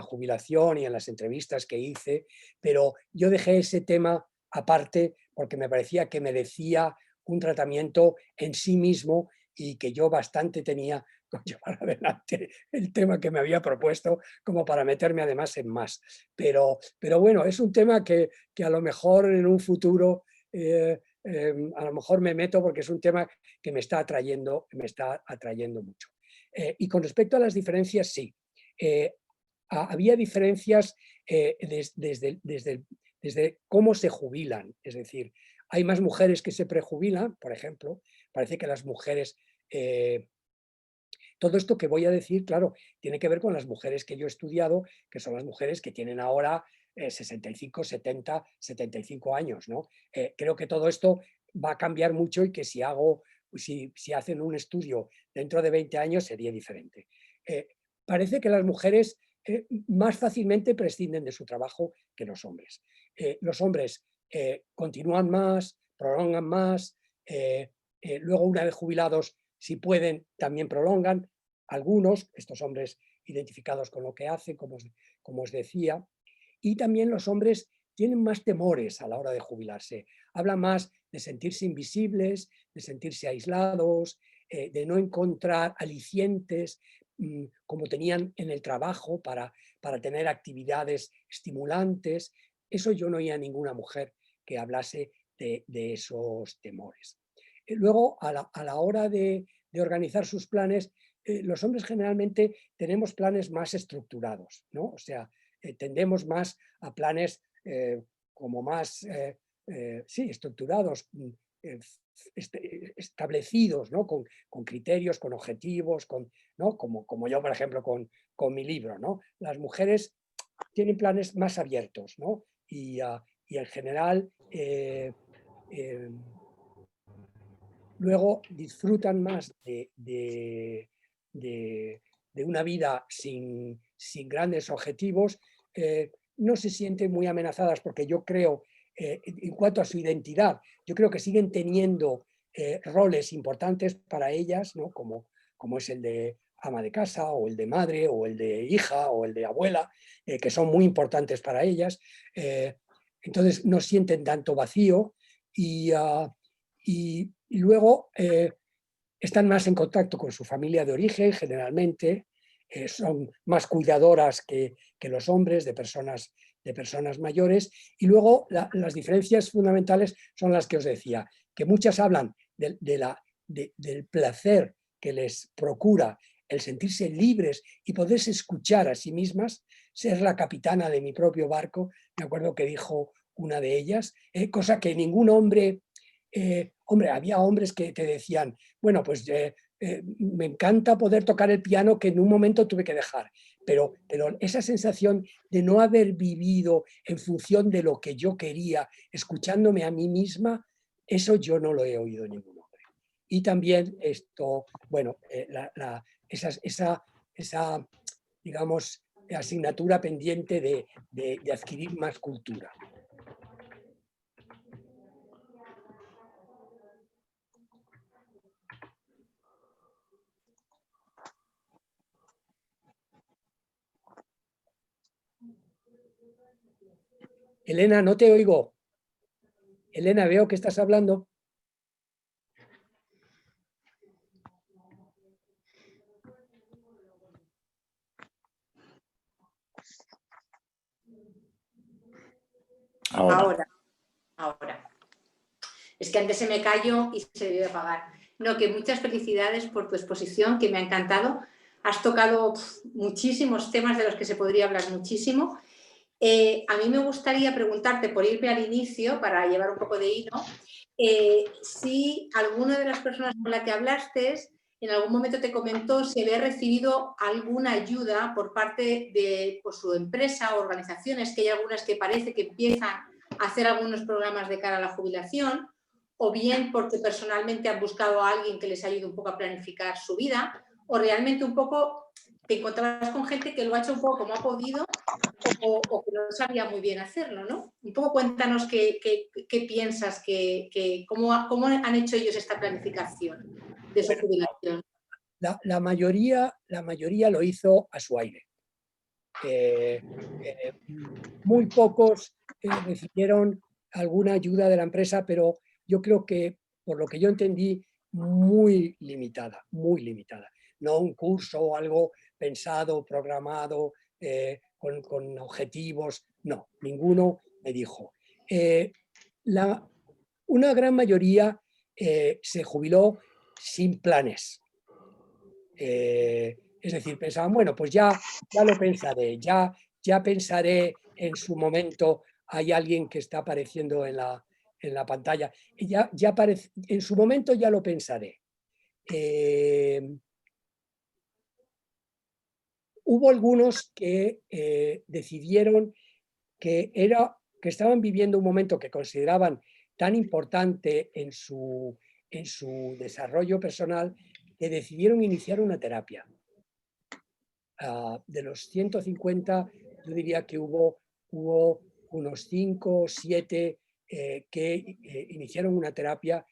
jubilación y en las entrevistas que hice, pero yo dejé ese tema aparte porque me parecía que merecía un tratamiento en sí mismo y que yo bastante tenía con llevar adelante el tema que me había propuesto como para meterme además en más. Pero bueno, es un tema que a lo mejor en un futuro a lo mejor me meto porque es un tema que me está atrayendo mucho. Y con respecto a las diferencias, sí. Había diferencias desde cómo se jubilan, es decir, hay más mujeres que se prejubilan, por ejemplo, parece que las mujeres, todo esto que voy a decir, claro, tiene que ver con las mujeres que yo he estudiado, que son las mujeres que tienen ahora 65, 70, 75 años, ¿no? Creo que todo esto va a cambiar mucho y que si hacen un estudio dentro de 20 años sería diferente. Parece que las mujeres más fácilmente prescinden de su trabajo que los hombres. Los hombres continúan más, prolongan más, luego una vez jubilados, si pueden, también prolongan. Algunos, estos hombres identificados con lo que hacen, como os decía, y también los hombres tienen más temores a la hora de jubilarse. Hablan más de sentirse invisibles, de sentirse aislados, de no encontrar alicientes como tenían en el trabajo para tener actividades estimulantes. Eso yo no oía a ninguna mujer que hablase de esos temores. Luego, a la hora de organizar sus planes, los hombres generalmente tenemos planes más estructurados, ¿no? O sea, tendemos más a planes como más, sí, estructurados, establecidos, ¿no? Con criterios, con objetivos, ¿no? Como yo, por ejemplo, con mi libro, ¿no? Las mujeres tienen planes más abiertos, ¿no? Y en general luego disfrutan más de una vida sin grandes objetivos, no se sienten muy amenazadas porque yo creo, en cuanto a su identidad, yo creo que siguen teniendo roles importantes para ellas, ¿no? como es el de ama de casa o el de madre o el de hija o el de abuela, que son muy importantes para ellas. Entonces no sienten tanto vacío y luego están más en contacto con su familia de origen, generalmente, son más cuidadoras que los hombres de personas mayores. Y luego las diferencias fundamentales son las que os decía, que muchas hablan del placer que les procura el sentirse libres y poderse escuchar a sí mismas, ser la capitana de mi propio barco, me acuerdo que dijo una de ellas, cosa que ningún hombre... hombre, había hombres que te decían, bueno, pues me encanta poder tocar el piano que en un momento tuve que dejar, pero esa sensación de no haber vivido en función de lo que yo quería, escuchándome a mí misma, eso yo no lo he oído en ningún hombre. Y también esto, bueno, esa, digamos, asignatura pendiente de adquirir más cultura. Elena, no te oigo. Elena, veo que estás hablando. Ahora. Es que antes se me cayó y se debió apagar. No, que muchas felicidades por tu exposición, que me ha encantado. Has tocado muchísimos temas de los que se podría hablar muchísimo. A mí me gustaría preguntarte, por irme al inicio, para llevar un poco de hilo, si alguna de las personas con las que hablaste en algún momento te comentó si había recibido alguna ayuda por parte de pues, su empresa o organizaciones, que hay algunas que parece que empiezan a hacer algunos programas de cara a la jubilación, o bien porque personalmente han buscado a alguien que les ayude un poco a planificar su vida, o realmente un poco te encontrabas con gente que lo ha hecho un poco como ha podido o que no sabía muy bien hacerlo, ¿no? Un poco cuéntanos qué piensas, cómo han hecho ellos esta planificación de su jubilación. La mayoría lo hizo a su aire. Muy pocos recibieron alguna ayuda de la empresa, pero yo creo que, por lo que yo entendí, muy limitada, muy limitada. No un curso o algo pensado, programado, con objetivos, no, ninguno me dijo. Una gran mayoría se jubiló sin planes. Es decir, pensaban, bueno, pues ya lo pensaré, ya pensaré en su momento. Hay alguien que está apareciendo en la pantalla. En su momento ya lo pensaré. Hubo algunos que decidieron que estaban viviendo un momento que consideraban tan importante en su desarrollo personal, que decidieron iniciar una terapia. De los 150, yo diría que hubo unos 5 o 7 que iniciaron una terapia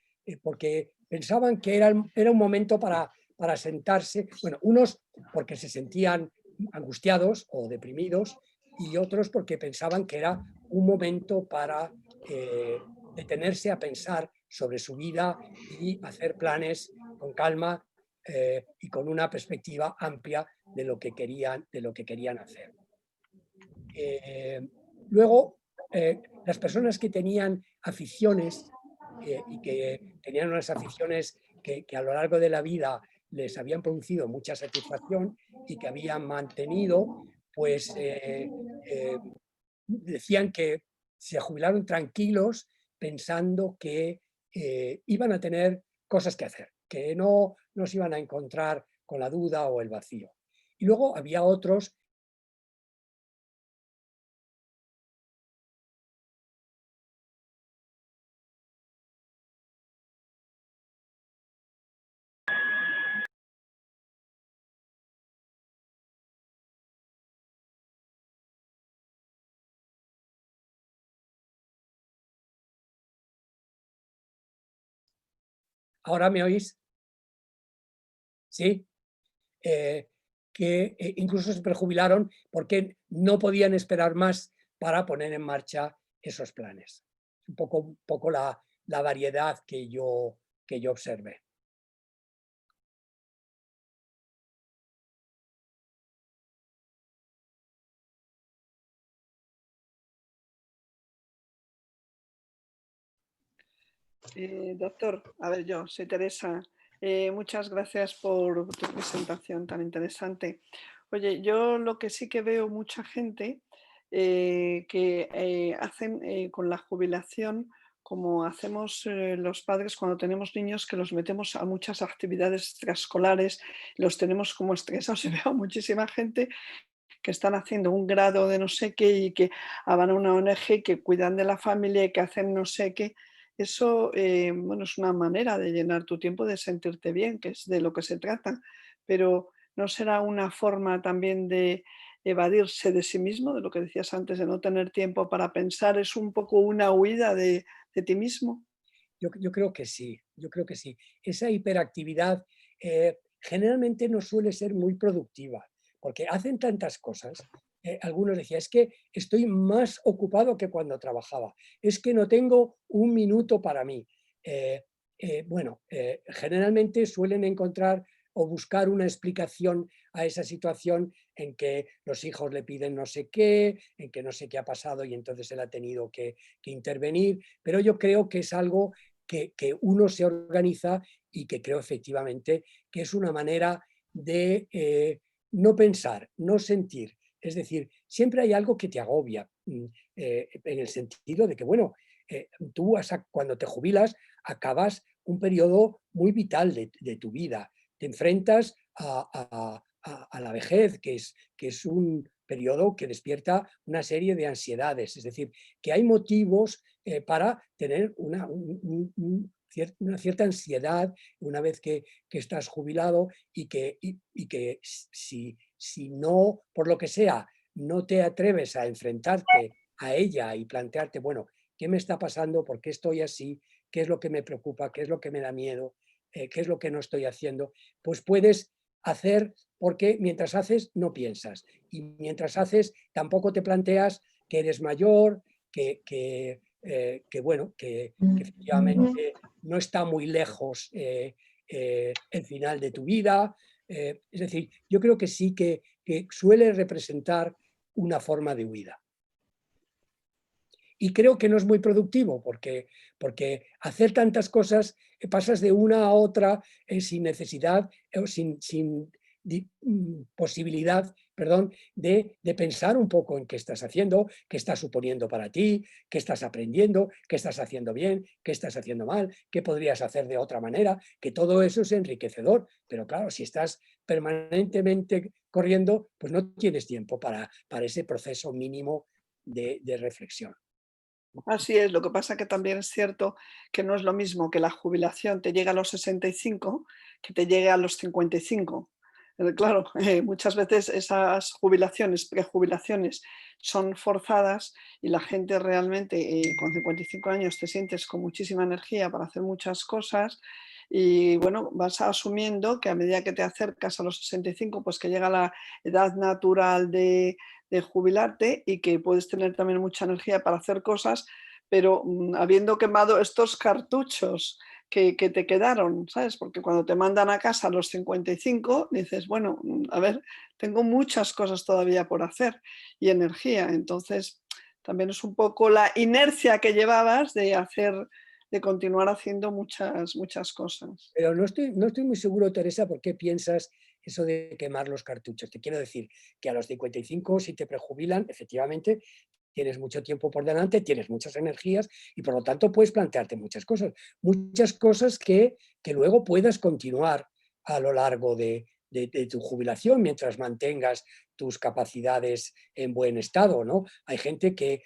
porque pensaban que era un momento para sentarse. Bueno, unos porque se sentían angustiados o deprimidos, y otros porque pensaban que era un momento para detenerse a pensar sobre su vida y hacer planes con calma y con una perspectiva amplia de lo que querían hacer. Luego, las personas que tenían aficiones y que tenían unas aficiones que a lo largo de la vida les habían producido mucha satisfacción y que habían mantenido, pues decían que se jubilaron tranquilos pensando que iban a tener cosas que hacer, que no se iban a encontrar con la duda o el vacío. Y luego había otros. ¿Ahora me oís? ¿Sí? Que incluso se prejubilaron porque no podían esperar más para poner en marcha esos planes. Un poco la variedad que yo observé. Doctor, a ver, yo soy Teresa. Muchas gracias por tu presentación tan interesante. Oye, yo lo que sí que veo mucha gente que hacen con la jubilación, como hacemos los padres cuando tenemos niños, que los metemos a muchas actividades extraescolares, los tenemos como estresados. Y veo muchísima gente que están haciendo un grado de no sé qué y que van a una ONG, que cuidan de la familia y que hacen no sé qué. Eso, bueno, es una manera de llenar tu tiempo, de sentirte bien, que es de lo que se trata, pero ¿no será una forma también de evadirse de sí mismo, de lo que decías antes, de no tener tiempo para pensar? ¿Es un poco una huida de ti mismo? Yo creo que sí, yo creo que sí. Esa hiperactividad generalmente no suele ser muy productiva, porque hacen tantas cosas. Algunos decían, es que estoy más ocupado que cuando trabajaba, es que no tengo un minuto para mí. Generalmente suelen encontrar o buscar una explicación a esa situación en que los hijos le piden no sé qué, en que no sé qué ha pasado y entonces él ha tenido que intervenir, pero yo creo que es algo que uno se organiza y que creo efectivamente que es una manera de no pensar, no sentir. Es decir, siempre hay algo que te agobia, en el sentido de que, bueno, tú cuando te jubilas acabas un periodo muy vital de tu vida, te enfrentas a la vejez, que es un periodo que despierta una serie de ansiedades. Es decir, que hay motivos para tener una cierta ansiedad una vez que estás jubilado y que si no, por lo que sea, no te atreves a enfrentarte a ella y plantearte, bueno, ¿qué me está pasando? ¿Por qué estoy así? ¿Qué es lo que me preocupa? ¿Qué es lo que me da miedo? ¿Qué es lo que no estoy haciendo? Pues puedes hacer, porque mientras haces no piensas, y mientras haces tampoco te planteas que eres mayor, que efectivamente no está muy lejos el final de tu vida. Es decir, yo creo que sí que suele representar una forma de huida. Y creo que no es muy productivo porque hacer tantas cosas, pasas de una a otra sin necesidad o sin posibilidad, perdón, de pensar un poco en qué estás haciendo, qué estás suponiendo para ti, qué estás aprendiendo, qué estás haciendo bien, qué estás haciendo mal, qué podrías hacer de otra manera, que todo eso es enriquecedor. Pero claro, si estás permanentemente corriendo, pues no tienes tiempo para ese proceso mínimo de reflexión. Así es, lo que pasa que también es cierto que no es lo mismo que la jubilación te llegue a los 65 que te llegue a los 55. Claro, muchas veces esas jubilaciones, prejubilaciones, son forzadas y la gente realmente con 55 años te sientes con muchísima energía para hacer muchas cosas y bueno, vas asumiendo que a medida que te acercas a los 65, pues que llega la edad natural de jubilarte y que puedes tener también mucha energía para hacer cosas, pero habiendo quemado estos cartuchos que te quedaron, ¿sabes? Porque cuando te mandan a casa a los 55, dices, bueno, a ver, tengo muchas cosas todavía por hacer y energía. Entonces, también es un poco la inercia que llevabas de continuar haciendo muchas cosas. Pero no estoy muy seguro, Teresa, por qué piensas eso de quemar los cartuchos. Te quiero decir que a los 55, si te prejubilan, efectivamente, tienes mucho tiempo por delante, tienes muchas energías y por lo tanto puedes plantearte muchas cosas que luego puedas continuar a lo largo de tu jubilación mientras mantengas tus capacidades en buen estado, ¿no? Hay gente que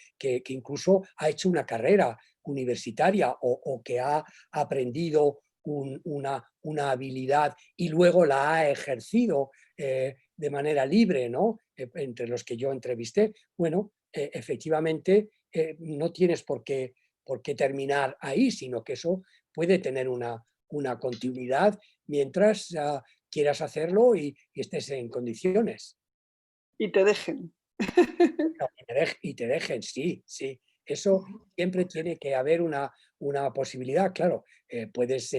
incluso ha hecho una carrera universitaria o que ha aprendido una habilidad y luego la ha ejercido de manera libre, ¿no? Entre los que yo entrevisté. Bueno, efectivamente no tienes por qué terminar ahí, sino que eso puede tener una continuidad mientras quieras hacerlo y estés en condiciones. Y te dejen. No, y te dejen, sí. Eso siempre tiene que haber una posibilidad, claro. Puedes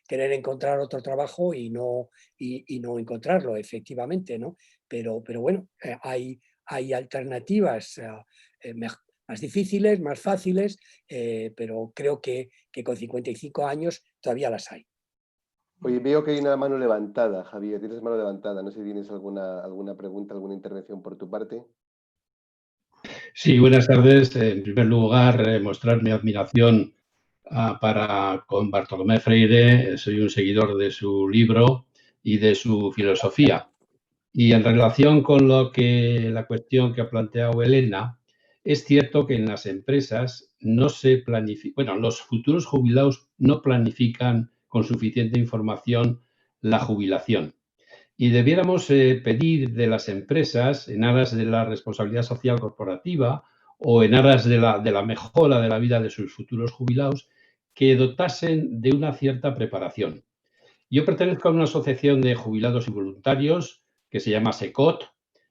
querer encontrar otro trabajo y no encontrarlo, efectivamente, ¿no? Pero bueno, hay alternativas más difíciles, más fáciles, pero creo que con 55 años todavía las hay. Oye, veo que hay una mano levantada, Javier. Tienes mano levantada. No sé si tienes alguna pregunta, alguna intervención por tu parte. Sí, buenas tardes. En primer lugar, mostrar mi admiración con Bartolomé Freire. Soy un seguidor de su libro y de su filosofía. Y en relación con la cuestión que ha planteado Elena, es cierto que en las empresas no se planifica, bueno, los futuros jubilados no planifican con suficiente información la jubilación. Y debiéramos pedir de las empresas, en aras de la responsabilidad social corporativa o en aras de la mejora de la vida de sus futuros jubilados, que dotasen de una cierta preparación. Yo pertenezco a una asociación de jubilados y voluntarios que se llama SECOT,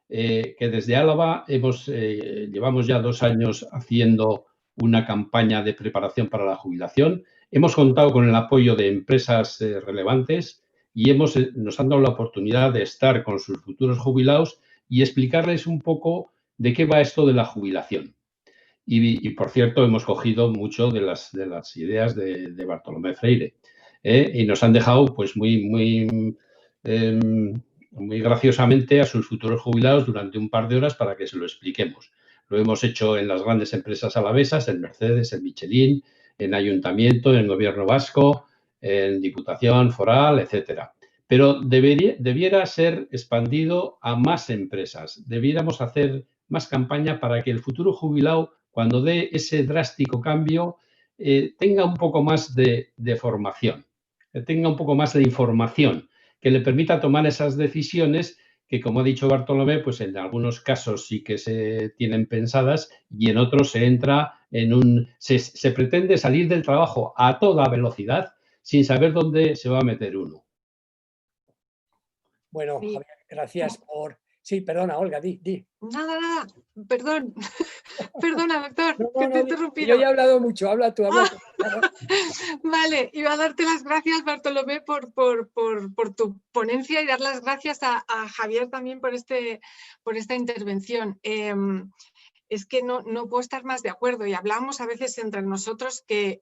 que desde Álava llevamos ya 2 años haciendo una campaña de preparación para la jubilación. Hemos contado con el apoyo de empresas relevantes y nos han dado la oportunidad de estar con sus futuros jubilados y explicarles un poco de qué va esto de la jubilación. Y por cierto, hemos cogido mucho de las ideas de Bartolomé Freire. Y nos han dejado pues muy graciosamente a sus futuros jubilados durante un par de horas para que se lo expliquemos. Lo hemos hecho en las grandes empresas alavesas, en Mercedes, en Michelin, en Ayuntamiento, en Gobierno Vasco, en Diputación Foral, etcétera. pero debiera ser expandido a más empresas. Debiéramos hacer más campaña para que el futuro jubilado, cuando dé ese drástico cambio, tenga un poco más de formación, tenga un poco más de información, que le permita tomar esas decisiones que, como ha dicho Bartolomé, pues en algunos casos sí que se tienen pensadas y en otros se entra en se pretende salir del trabajo a toda velocidad sin saber dónde se va a meter uno. Bueno, Sí. Javier, gracias por... Sí, perdona, Olga, di. Nada, perdón. Perdona, doctor, No, que te he yo interrumpido. ya he hablado mucho, habla tú. Vale, iba a darte las gracias, Bartolomé, por tu ponencia y dar las gracias a Javier también por esta intervención. Es que no puedo estar más de acuerdo y hablamos a veces entre nosotros que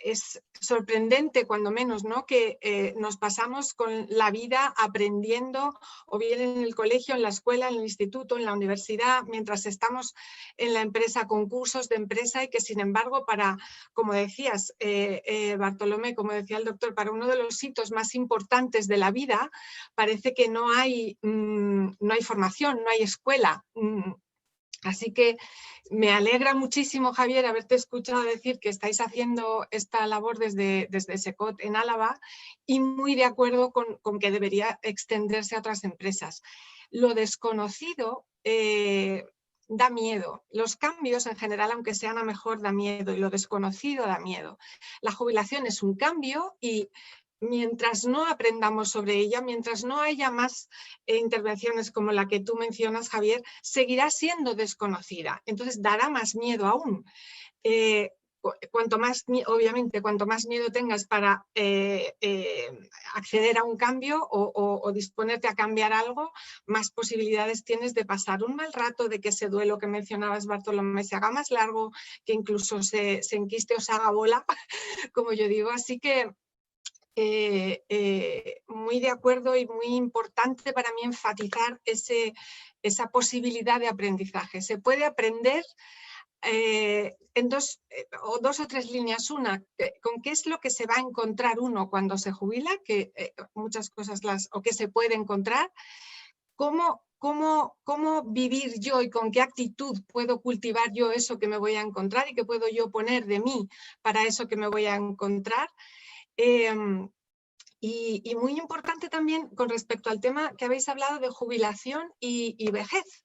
es sorprendente, cuando menos, ¿no? Que nos pasamos con la vida aprendiendo, o bien en el colegio, en la escuela, en el instituto, en la universidad, mientras estamos en la empresa, con cursos de empresa, y que sin embargo para, como decías, Bartolomé, como decía el doctor, para uno de los hitos más importantes de la vida, parece que no hay formación, no hay escuela. Así que me alegra muchísimo, Javier, haberte escuchado decir que estáis haciendo esta labor desde SECOT en Álava, y muy de acuerdo con que debería extenderse a otras empresas. Lo desconocido da miedo. Los cambios en general, aunque sean a mejor, da miedo, y lo desconocido da miedo. La jubilación es un cambio y mientras no aprendamos sobre ella, mientras no haya más intervenciones como la que tú mencionas, Javier, seguirá siendo desconocida. Entonces dará más miedo aún. Obviamente, cuanto más miedo tengas para acceder a un cambio o disponerte a cambiar algo, más posibilidades tienes de pasar un mal rato, de que ese duelo que mencionabas, Bartolomé, se haga más largo, que incluso se enquiste o se haga bola, como yo digo. Así que muy de acuerdo, y muy importante para mí enfatizar esa posibilidad de aprendizaje. Se puede aprender en dos o tres líneas. Una, con qué es lo que se va a encontrar uno cuando se jubila, que muchas cosas o que se puede encontrar, cómo vivir yo y con qué actitud puedo cultivar yo eso que me voy a encontrar, y qué puedo yo poner de mí para eso que me voy a encontrar. Y muy importante también con respecto al tema que habéis hablado de jubilación y vejez.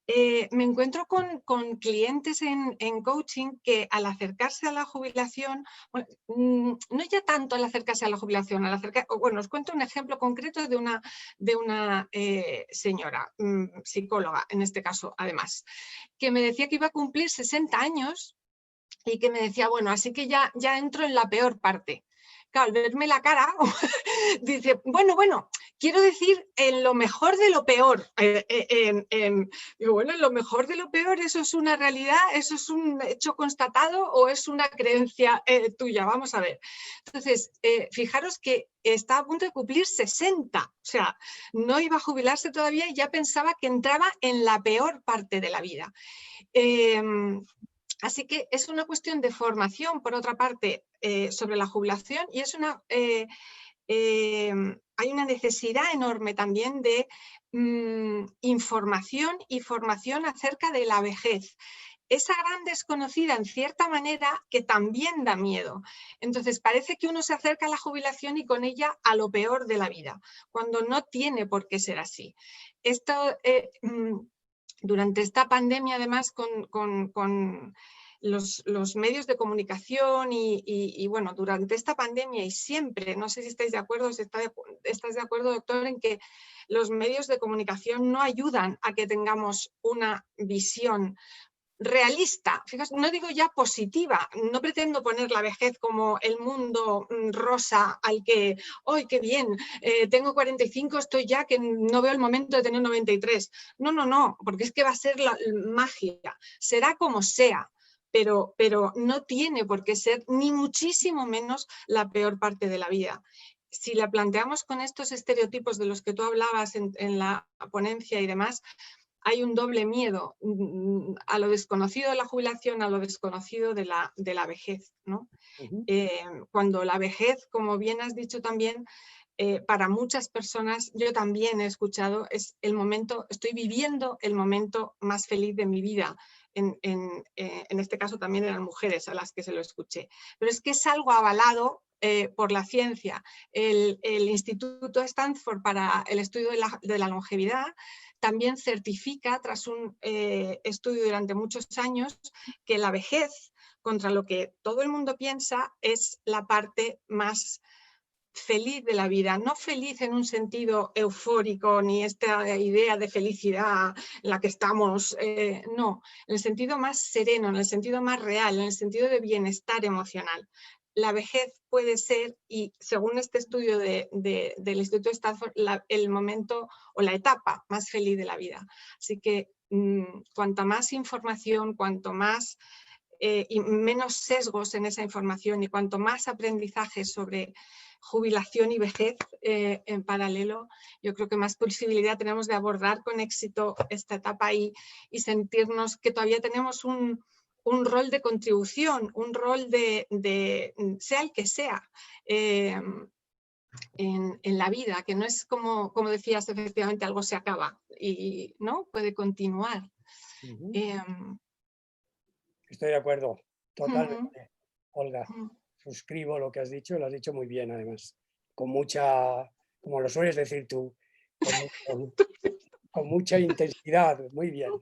Me encuentro con clientes en coaching que, al acercarse a la jubilación, bueno, no ya tanto al acercarse a la jubilación, bueno, os cuento un ejemplo concreto de una señora, psicóloga en este caso, además, que me decía que iba a cumplir 60 años y que me decía, bueno, así que ya entro en la peor parte. Claro, al verme la cara, dice, bueno, quiero decir, en lo mejor de lo peor. Digo, bueno, en lo mejor de lo peor, ¿eso es una realidad? ¿Eso es un hecho constatado o es una creencia tuya? Vamos a ver. Entonces, fijaros que está a punto de cumplir 60. O sea, no iba a jubilarse todavía y ya pensaba que entraba en la peor parte de la vida. Así que es una cuestión de formación, por otra parte, sobre la jubilación, y hay una necesidad enorme también de información y formación acerca de la vejez. Esa gran desconocida, en cierta manera, que también da miedo. Entonces parece que uno se acerca a la jubilación y con ella a lo peor de la vida, cuando no tiene por qué ser así. Durante esta pandemia, además, con los medios de comunicación y bueno, durante esta pandemia y siempre, no sé si estáis de acuerdo, si estás de acuerdo, doctor, en que los medios de comunicación no ayudan a que tengamos una visión realista, fíjate, no digo ya positiva, no pretendo poner la vejez como el mundo rosa al que, ¡ay, qué bien! Tengo 45, estoy ya que no veo el momento de tener 93. No, porque es que va a ser la magia, será como sea, pero no tiene por qué ser ni muchísimo menos la peor parte de la vida. Si la planteamos con estos estereotipos de los que tú hablabas en la ponencia y demás, hay un doble miedo a lo desconocido de la jubilación, a lo desconocido de la vejez, ¿no? Cuando la vejez, como bien has dicho también, para muchas personas, yo también he escuchado, es el momento, estoy viviendo el momento más feliz de mi vida. En este caso también eran mujeres a las que se lo escuché. Pero es que es algo avalado por la ciencia. El Instituto Stanford para el estudio de la longevidad también certifica, tras un estudio durante muchos años, que la vejez, contra lo que todo el mundo piensa, es la parte más feliz de la vida, no feliz en un sentido eufórico, ni esta idea de felicidad en la que estamos, no, en el sentido más sereno, en el sentido más real, en el sentido de bienestar emocional. La vejez puede ser, y según este estudio del Instituto de Stanford, el momento o la etapa más feliz de la vida. Así que cuanta más información, cuanto más y menos sesgos en esa información y cuanto más aprendizaje sobre jubilación y vejez en paralelo, yo creo que más posibilidad tenemos de abordar con éxito esta etapa y sentirnos que todavía tenemos un rol de contribución, un rol de sea el que sea, en la vida, que no es como decías, efectivamente algo se acaba y ¿no? Puede continuar. Estoy de acuerdo, totalmente, Olga. Suscribo lo que has dicho, lo has dicho muy bien además, con mucha, como lo sueles decir tú, con mucha intensidad, muy bien.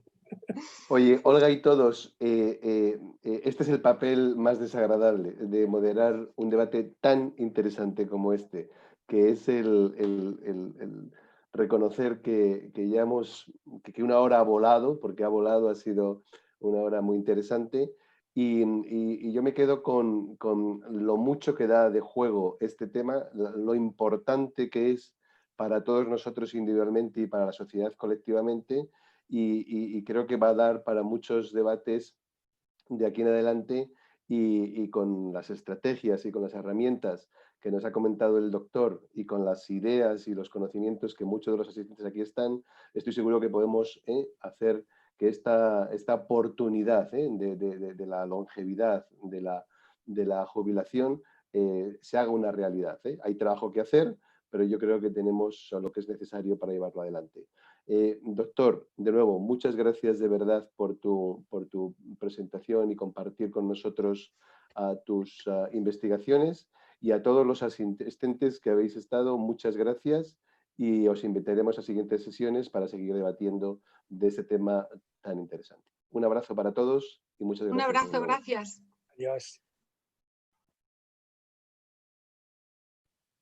Oye, Olga y todos, este es el papel más desagradable de moderar un debate tan interesante como este, que es el reconocer que que una hora ha volado, porque ha volado, ha sido una hora muy interesante, y yo me quedo con lo mucho que da de juego este tema, lo importante que es para todos nosotros individualmente y para la sociedad colectivamente, y creo que va a dar para muchos debates de aquí en adelante, y con las estrategias y con las herramientas que nos ha comentado el doctor y con las ideas y los conocimientos que muchos de los asistentes aquí están, estoy seguro que podemos hacer que esta oportunidad de la longevidad, de la jubilación, se haga una realidad. Hay trabajo que hacer, pero yo creo que tenemos lo que es necesario para llevarlo adelante. Doctor, de nuevo, muchas gracias de verdad por tu presentación y compartir con nosotros tus investigaciones, y a todos los asistentes que habéis estado, muchas gracias, y os invitaremos a siguientes sesiones para seguir debatiendo de este tema tan interesante. Un abrazo para todos y muchas gracias. Un abrazo, gracias. Adiós.